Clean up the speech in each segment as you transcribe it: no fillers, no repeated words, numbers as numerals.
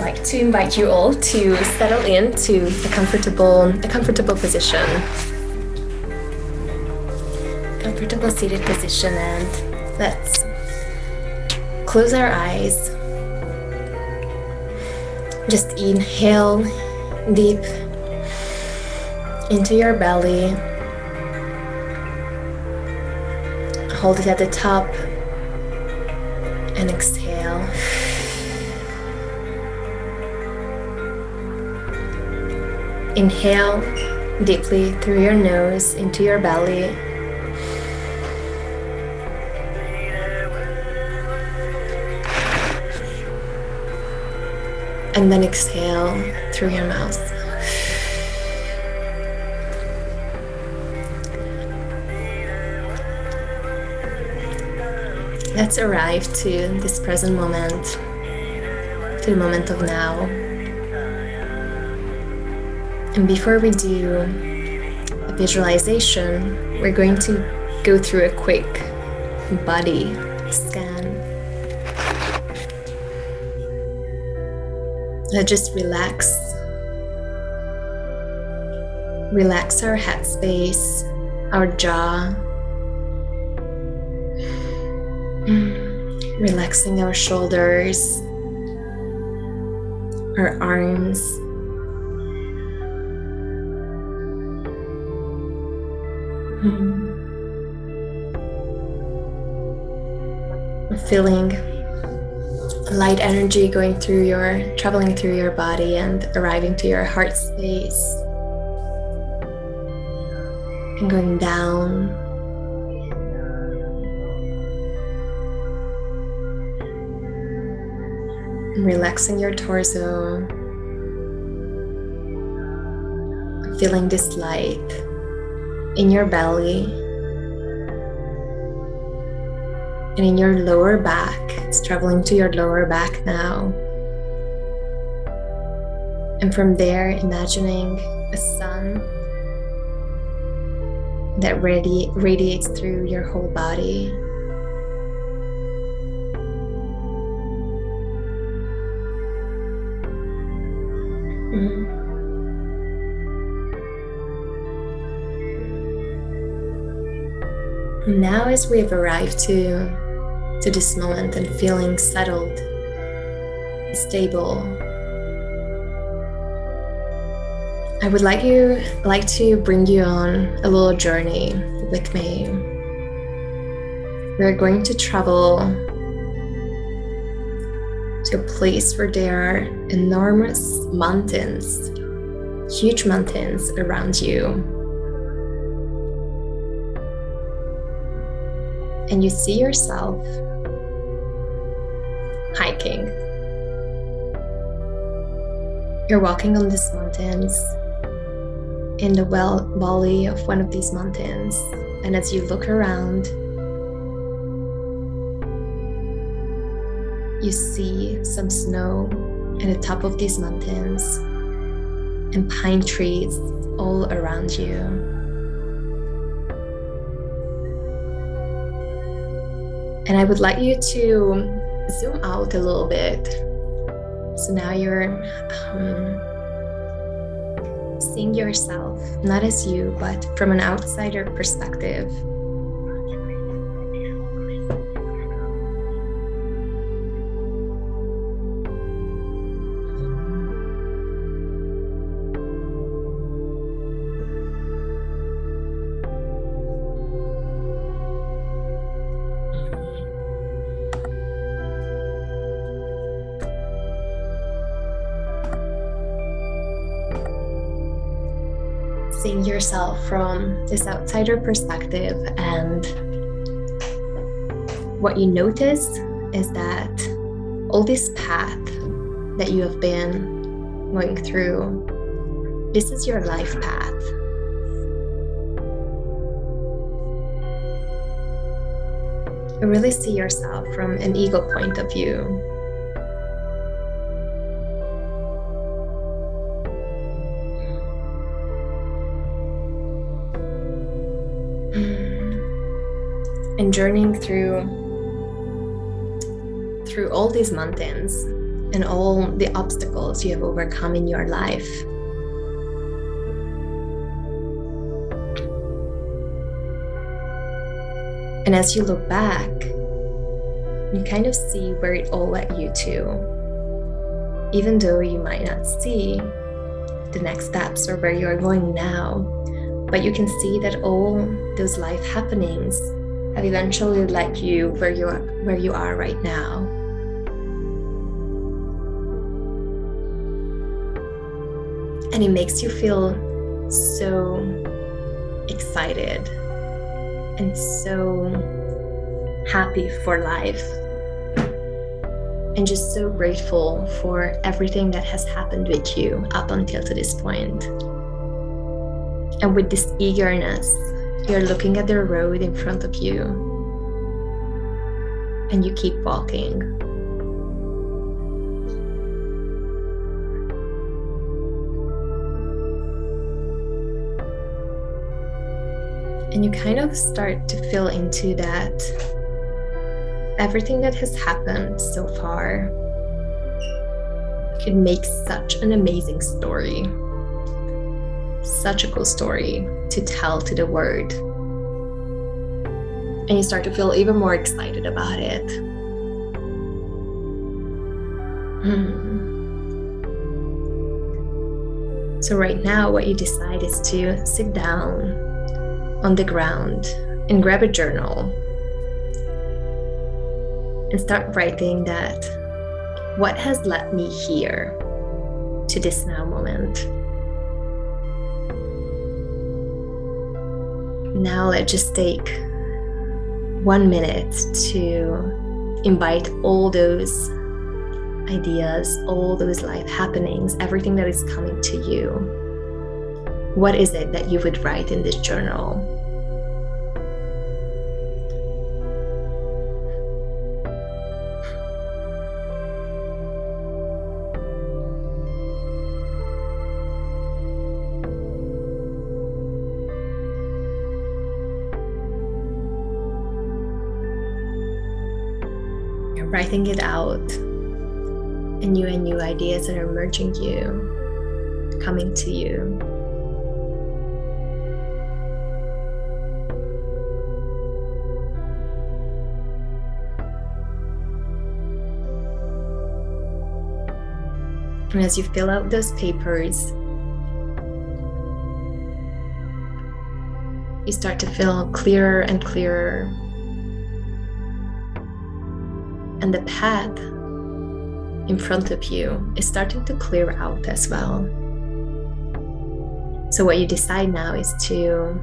like to invite you all to settle into a comfortable position. Comfortable seated position, and let's close our eyes. Just inhale deep into your belly. Hold it at the top and exhale. Inhale deeply through your nose into your belly. And then exhale through your mouth. Let's arrive to this present moment, to the moment of now. And before we do a visualization, we're going to go through a quick body scan. Let's just relax. Relax our head space, our jaw. Relaxing our shoulders, our arms. Feeling light energy traveling through your body and arriving to your heart space and going down. Relaxing your torso, feeling this light in your belly and in your lower back. It's traveling to your lower back now. And from there, imagining a sun that radiates through your whole body. Now, as we have arrived to this moment and feeling settled, stable, I would like to bring you on a little journey with me. We're going to travel to a place where there are enormous mountains, huge mountains around you. And you see yourself hiking. You're walking on these mountains in the valley of one of these mountains. And as you look around, you see some snow at the top of these mountains and pine trees all around you. And I would like you to zoom out a little bit. So now you're seeing yourself, not as you, but from an outsider perspective. Seeing yourself from this outsider perspective, and what you notice is that all this path that you have been going through, this is your life path. You really see yourself from an ego point of view. And journeying through all these mountains and all the obstacles you have overcome in your life. And as you look back, you kind of see where it all led you to. Even though you might not see the next steps or where you are going now, but you can see that all those life happenings have eventually led you where you are right now. And it makes you feel so excited and so happy for life, and just so grateful for everything that has happened with you up until to this point. And with this eagerness, you're looking at the road in front of you, and you keep walking. And you kind of start to feel into that everything that has happened so far could make such an amazing story, such a cool story to tell to the world. And you start to feel even more excited about it. So right now, what you decide is to sit down on the ground and grab a journal and start writing that what has led me here to this now moment. Now let's just take 1 minute to invite all those ideas, all those life happenings, everything that is coming to you. What is it that you would write in this journal? You're writing it out, and new ideas are emerging you, coming to you. And as you fill out those papers, you start to feel clearer and clearer. And the path in front of you is starting to clear out as well. So what you decide now is to,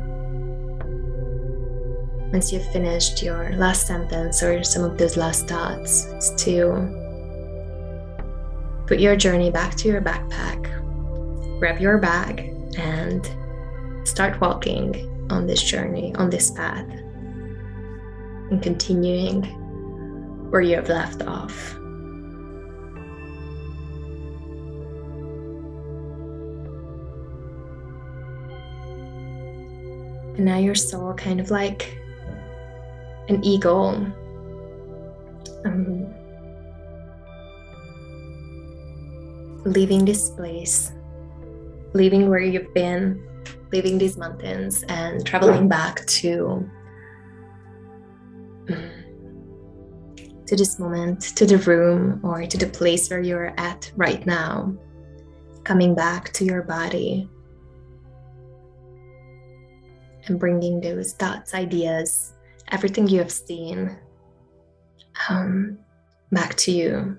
once you've finished your last sentence or some of those last thoughts, is to put your journey back to your backpack, grab your bag, and start walking on this journey, on this path, and continuing where you have left off. And now your soul, kind of like an eagle, leaving this place, leaving where you've been, leaving these mountains, and traveling back to this moment, to the room, or to the place where you're at right now, coming back to your body and bringing those thoughts, ideas, everything you have seen back to you.